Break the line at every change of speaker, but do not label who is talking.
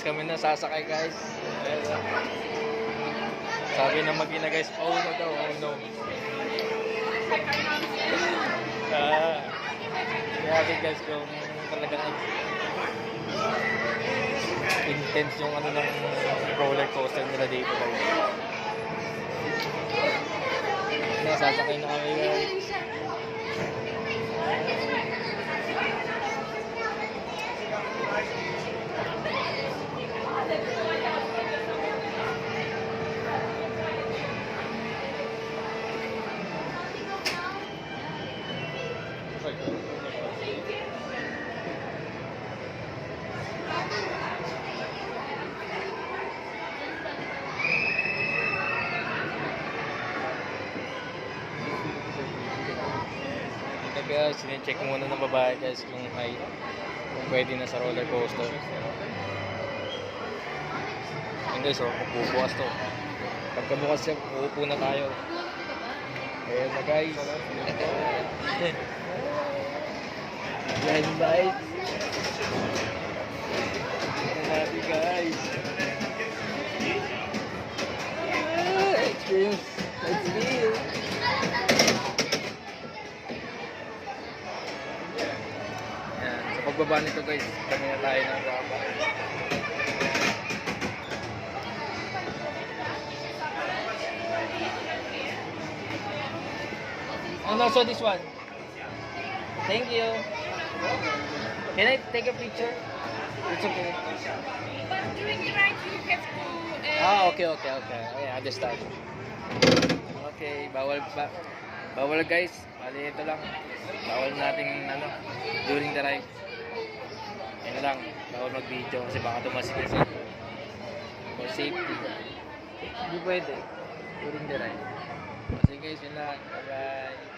Next kami na sasakay guys. Ayan. Sabi ng mag-ina guys, oh no daw, oh no. Grabe guys kung talagang intense yung ano ng roller coaster nila dito guys. Sasakay na kami guys. Guys, sine-check muna ng babae guys kung pwede na sa roller coaster. Ayun guys, bubukas to. Pagkabukas siya, uupo na tayo. Ayan na guys. Ayan guys. Ayan natin guys. Experience. Let's feel. Pagbaba nito guys, kami na tayo ng baba. And also this one. Thank you. Can I take a picture? It's okay.
But during the ride you have to...
Okay. Okay, understand. Okay, bawal guys. Bali ito lang. Bawal nating during the ride. Yan lang, bawal mag-video kasi baka tumasik kasi for safety. Hindi pwede during the ride. Kasi guys, yun lang. Bye bye.